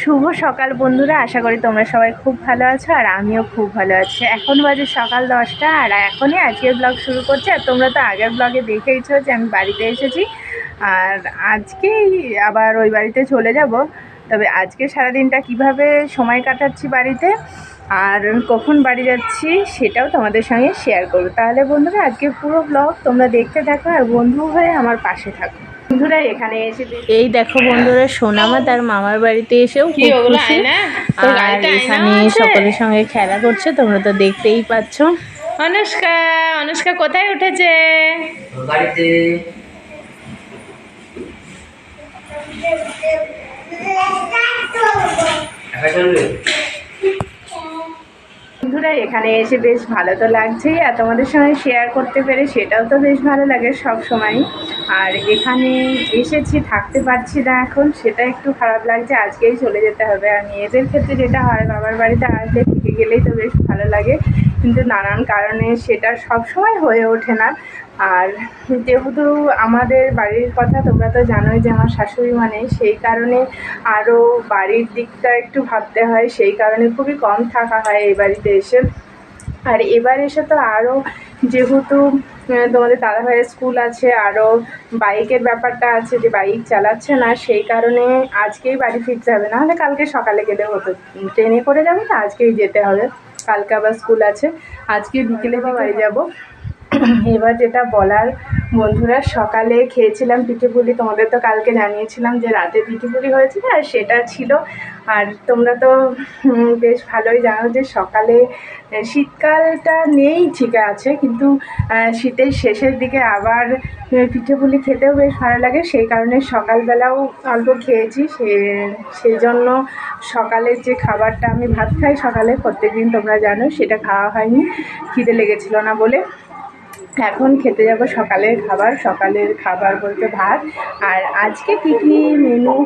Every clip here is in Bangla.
শুভ সকাল বন্ধুরা, আশা করি তোমরা সবাই খুব ভালো আছো আর আমিও খুব ভালো আছি। এখন বাজে সকাল 10টা আর এখনই আজকের ব্লগ শুরু করছি। আর তোমরা তো আগের ব্লগে দেখেইছো যে আমি বাড়িতে এসেছি আর আজকেই আবার ওই বাড়িতে চলে যাব। তবে আজকে সারাদিনটা কিভাবে সময় কাটাচ্ছি বাড়িতে আর কখন বাড়ি যাচ্ছি সেটাও তোমাদের সঙ্গে শেয়ার করবো। তাহলে বন্ধুরা আজকে পুরো ব্লগ তোমরা দেখতে থাকো আর বন্ধু হয়ে আমার পাশে থাকো। বন্ধুরা এখানে এসে এই দেখো বন্ধুরা, সোনামা তার মামার বাড়িতে এসেও খুব খুশি আর এখানে সকলের সঙ্গে খেলা করছে, তোমরা তো দেখতেই পাচ্ছ। অনুষ্কা অনুষ্কা কোথায় উঠেছে? বাড়িতে। বন্ধুরা এখানে এসে বেশ ভালো তো লাগছেই আর তোমাদের সঙ্গে শেয়ার করতে পেরে সেটাও তো বেশ ভালো লাগে সব সময়। আর এখানে এসেছি, থাকতে পারছি না এখন, সেটা একটু খারাপ লাগছে। আজকেই চলে যেতে হবে। আর মেয়েদের ক্ষেত্রে যেটা হয়, বাবার বাড়িতে আসলে থেকে গেলেই তো বেশ ভালো লাগে, কিন্তু নানান কারণে সেটা সব সময় হয়ে ওঠে না। আর যেহেতু আমাদের বাড়ির কথা তোমরা তো জানোই যে আমার শাশুড়ি মানে, সেই কারণে আরও বাড়ির দিকটা একটু ভাবতে হয়, সেই কারণে খুবই কম থাকা হয় এই বাড়িতে এসে। আর এবার এসে তো আরও যেহেতু তোমাদের দাদাভাইয়ের স্কুল আছে, আরও বাইকের ব্যাপারটা আছে যে বাইক চালাচ্ছে না, সেই কারণে আজকেই বাড়ি ফিরতে হবে, নাহলে কালকে সকালে গেলে হতো। ট্রেনে করে যাবো তো আজকেই যেতে হবে, কালকে আবার স্কুল আছে, আজকে বিকেলে বা বাড়ি যাবো। এবার যেটা বলার বন্ধুরা, সকালে খেয়েছিলাম পিঠে পুলি, তোমাদের তো কালকে জানিয়েছিলাম যে রাতে পিঠে পুলি হয়েছিল আর সেটা ছিল। আর তোমরা তো বেশ ভালোই জানো যে সকালে শীতকালটা নেই ঠিক আছে, কিন্তু শীতের শেষের দিকে আবার পিঠে পুলি খেতেও বেশ ভালো লাগে, সেই কারণে সকালবেলাও অল্প খেয়েছি। সেই জন্য সকালের যে খাবারটা, আমি ভাত খাই সকালে প্রত্যেকদিন তোমরা জানো, সেটা খাওয়া হয়নি, খিদে লেগেছিল না বলে। এখন খেতে যাব সকালের খাবার। সকালের খাবার বলতে ভাত। আর আজকে কী কী মেনু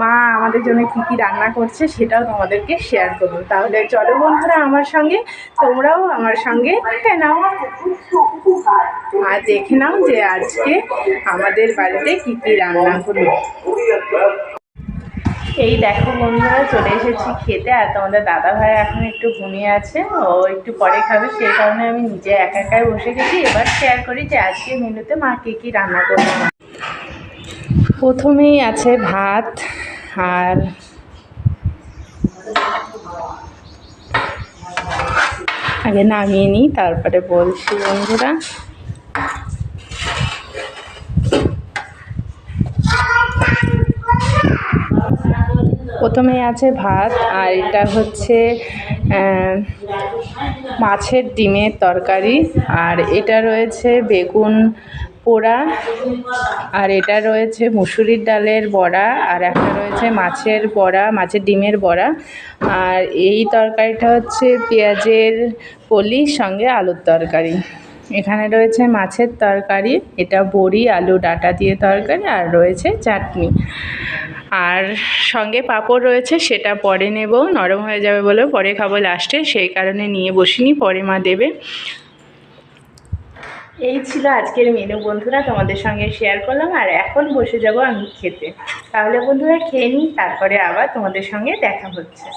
মা আমাদের জন্য কী কী রান্না করছে সেটাও তোমাদেরকে শেয়ার করবো। তাহলে চলো বন্ধুরা আমার সঙ্গে, তোমরাও আমার সঙ্গে নাও আর দেখে নাও যে আজকে আমাদের বাড়িতে কী কী রান্না হলো। এই দেখো বন্ধুরা, চলে এসেছি খেতে। আর তোমাদের দাদা ভাই এখন একটু ঘুমিয়ে আছে, ও একটু পরে খাবে, সেই কারণে আমি নিজে একা একাই বসে গেছি। এবার শেয়ার করি যে আজকে মেনুতে মা কী কী রান্না করবে। প্রথমেই আছে ভাত, আর আগে নামিয়ে নিই তারপরে বলছি বন্ধুরা। প্রথমে আছে ভাত, আর এটা হচ্ছে মাছের ডিমের তরকারি, আর এটা রয়েছে বেগুন পোড়া, আর এটা রয়েছে মুসুরির ডালের বড়া, আর একটা রয়েছে মাছের বড়া, মাছের ডিমের বড়া। আর এই তরকারিটা হচ্ছে পেঁয়াজের কলির সঙ্গে আলুর তরকারি। এখানে রয়েছে মাছের তরকারি, এটা বড়ি আলু ডাঁটা দিয়ে তরকারি, আর রয়েছে চাটনি, আর সঙ্গে পাঁপড় রয়েছে, সেটা পরে নেব, নরম হয়ে যাবে বলে পরে খাবো লাস্টে, সেই কারণে নিয়ে বসিনি, পরে মা দেবে। এই ছিল আজকের মেনু বন্ধুরা, তোমাদের সঙ্গে শেয়ার করলাম। আর এখন বসে যাব আমি খেতে। তাহলে বন্ধুরা খেয়ে নিই, তারপরে আবার তোমাদের সঙ্গে দেখা হচ্ছে।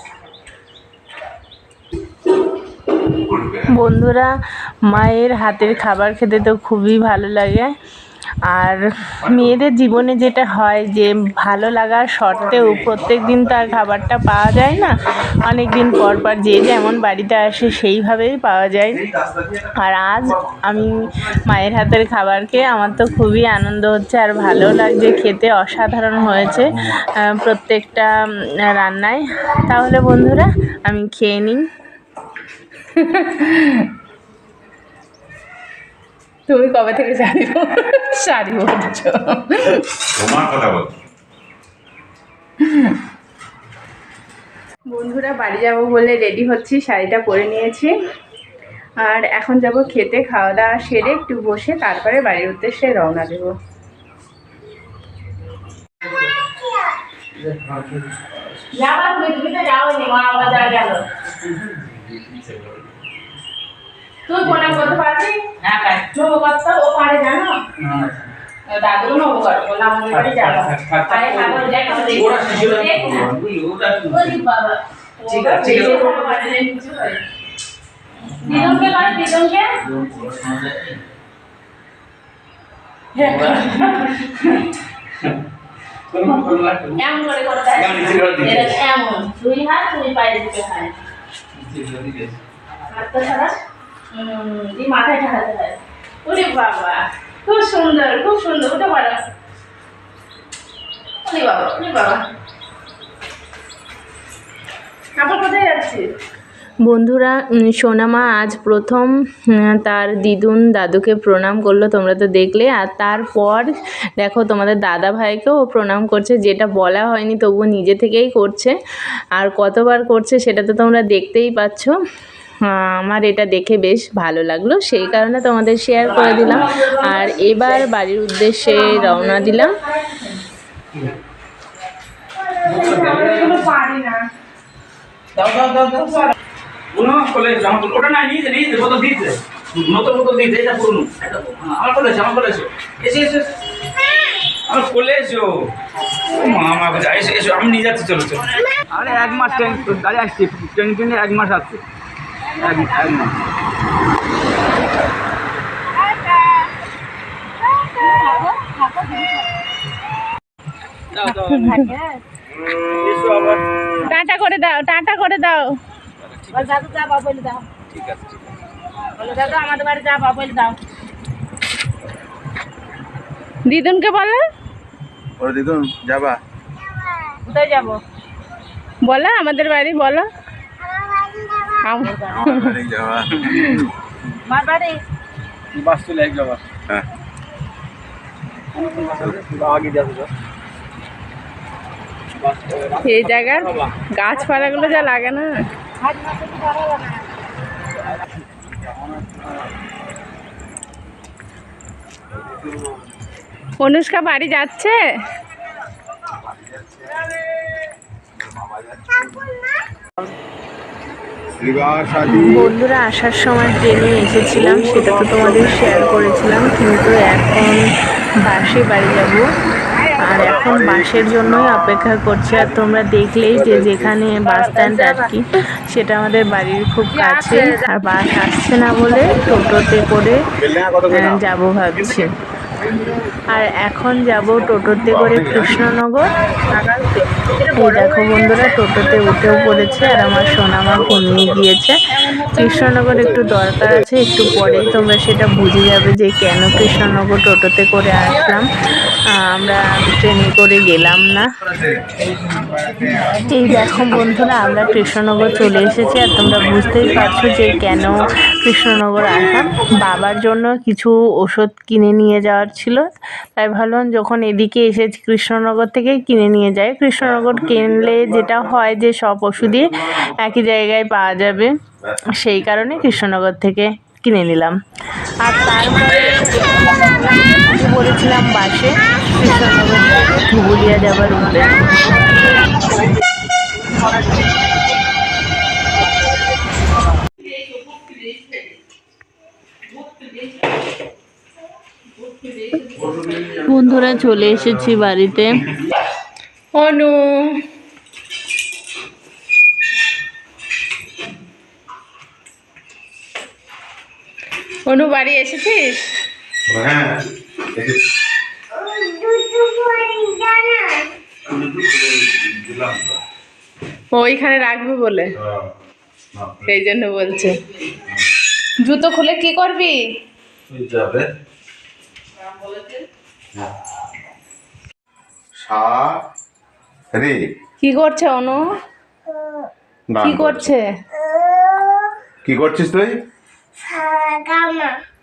বন্ধুরা মায়ের হাতের খাবার খেতে তো খুবই ভালো লাগে। আর মেয়েদের জীবনে যেটা হয় যে ভালো লাগার সত্ত্বেও প্রত্যেক দিন তো আর খাবারটা পাওয়া যায় না, অনেক দিন পর পর যে যেমন বাড়িতে আসে সেইভাবেই পাওয়া যায়। আর আজ আমি মায়ের হাতের খাবার খেয়ে আমার তো খুবই আনন্দ হচ্ছে আর ভালো লাগছে, খেতে অসাধারণ হয়েছে প্রত্যেকটা রান্নায়। তাহলে বন্ধুরা আমি খেয়ে নিই। তুমি কবে থেকে শাড়ি বলছো? বন্ধুরা বাড়ি যাব বলে রেডি হচ্ছি, শাড়িটা পরে নিয়েছি আর এখন যাব খেতে। খাওয়া দাওয়া সেরে একটু বসে তারপরে বাড়ির উদ্দেশ্যে রওনা দেব। তুই কোনা করতে পারবি? হ্যাঁ, ও পারে জানো। দাদুরও নেবো বললাম আমাদের বাড়ি যাবো আরে খাবো দেখো ওরা শিশুরা বাবা ঠিক আছে দিদনকে কর দিদনকে এমন করে করতে হয় এমন দুই হাত দুই পায়ে দিতে হয় হাতটা ছাড়া এই মাথায় ঠাকাতে হয় ওরে বাবা খুব সুন্দর উঠে পড়ো ওরে বাবা আবার কোথায় যাচ্ছিস? বন্ধুরা সোনামা আজ প্রথম তার দিদুন দাদুকে প্রণাম করলো, তোমরা তো দেখলে। আর তারপর দেখো তোমাদের দাদা ভাইকেও প্রণাম করছে, যেটা বলা হয়নি তবুও নিজে থেকেই করছে। আর কতবার করছে সেটা তো তোমরা দেখতেই পাচ্ছ। আমার এটা দেখে বেশ ভালো লাগলো, সেই কারণে তোমাদের শেয়ার করে দিলাম। আর এবার বাড়ির উদ্দেশ্যে রওনা দিলাম। ওটা না নিয়ে বোতল দিতে নতুন বোতল দিতে এটা পুরনো আমার কলেজ এসে আমার কলেজ মামা এসে এসো আমি নিয়ে যাচ্ছি চলো চলো আরে 1 মাস ট্রেন গাড়ি আসছি ট্রেনে 1 মাস আসছে 1 মাস টাটা করে দাও দাদু যা বাবা বলে দাও ঠিক আছে বলে দাদু আমাদের বাড়ি যা বাবা বলে দাও দিদুনকে বলো ওরে দিদুন যাবা কোথায় যাব বলো আমাদের বাড়ি বলো আমার বাড়ি যাবা আমার বাড়ি বাস চলে এক যাবা হ্যাঁ আগে যাবো এই জায়গার গাছপালাগুলো যা লাগে না। অনুষ্কা বাড়ি যাচ্ছে বন্ধুরা আসার সময় ট্রেনে এসেছিলাম, সেটা তো তোমাদের শেয়ার করেছিলাম, কিন্তু এখন বাসে বাড়ি যাব। আর এখন বাসের জন্যই অপেক্ষা করছি। আর তোমরা দেখলেই যে যেখানে বাস স্ট্যান্ড আর কি, সেটা আমাদের বাড়ির খুব কাছে। আর বাস আসছে না বলে টোটোতে করে যাব ভাবছি। আর এখন যাব টোটোতে করে কৃষ্ণনগর। এই দেখো বন্ধুরা টোটোতে উঠেও পড়েছে, আর আমার সোনামা ঘুমিয়ে গিয়েছে। কৃষ্ণনগর একটু দরকার আছে, একটু পরেই তোমরা সেটা বুঝে যাবে যে কেন কৃষ্ণনগর টোটোতে করে আসলাম, আমরা ট্রেনে করে গেলাম না। এই দেখো বন্ধুরা আমরা কৃষ্ণনগর চলে এসেছি। আর তোমরা বুঝতেই পারছো যে কেন কৃষ্ণনগর আসলাম। বাবার জন্য কিছু ওষুধ কিনে নিয়ে যাওয়ার ছিল, তাই ভাবলাম যখন এদিকে এসেছি কৃষ্ণনগর থেকে কিনে নিয়ে যাই। কৃষ্ণনগর কিনলে যেটা হয় যে সব ওষুধই একই জায়গায় পাওয়া যাবে, সেই কারণে কৃষ্ণনগর থেকে কিনে নিলাম। আর তারপরে বলেছিলাম বাসে কৃষ্ণনগর থেকে ধুবুলিয়া যাবার উদ্দেশ্যে। বন্ধুরা চলে এসেছি বাড়িতে। অনু অনু বাড়ি এসেছিস? হ্যাঁ ওইখানে রাখবে বলে সেই জন্য বলছে। জুতো খুলে কি করবি? যাবে রে কি করছে অনু? কি করছে? কি করছিস তুই?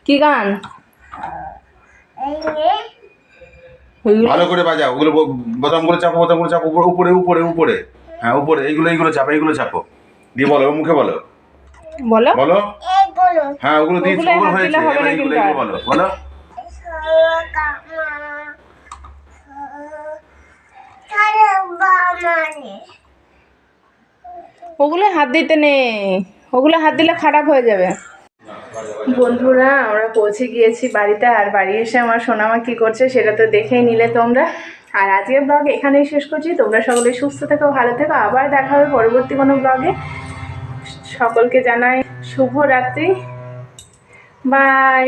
কি গান? ভালো করে বাজা, ওগুলো বোতামগুলো চাপো, বোতামগুলো চাপো, উপরে উপরে উপরে, হ্যাঁ উপরে, এইগুলো চাপো, এইগুলো চাপো দিয়ে বলো, মুখে বলো বলো বলো, হ্যাঁ ওগুলো দিয়ে ওগুলো হয়েছে, এবার এইগুলো বলো বলো। ওগুলো হাত দিতে নেই, ওগুলো হাত দিলে খারাপ হয়ে যাবে। বন্ধুরা আমরা পৌঁছে গিয়েছি বাড়িতে, আর বাড়ি এসে আমার সোনামা কী করছে সেটা তো দেখেই নিলে তোমরা। আর আজকের ব্লগ এখানেই শেষ করছি। তোমরা সকলে সুস্থ থেকো, ভালো থেকো, আবার দেখা হবে পরবর্তী কোনো ব্লগে। সকলকে জানাই শুভরাত্রি, বাই।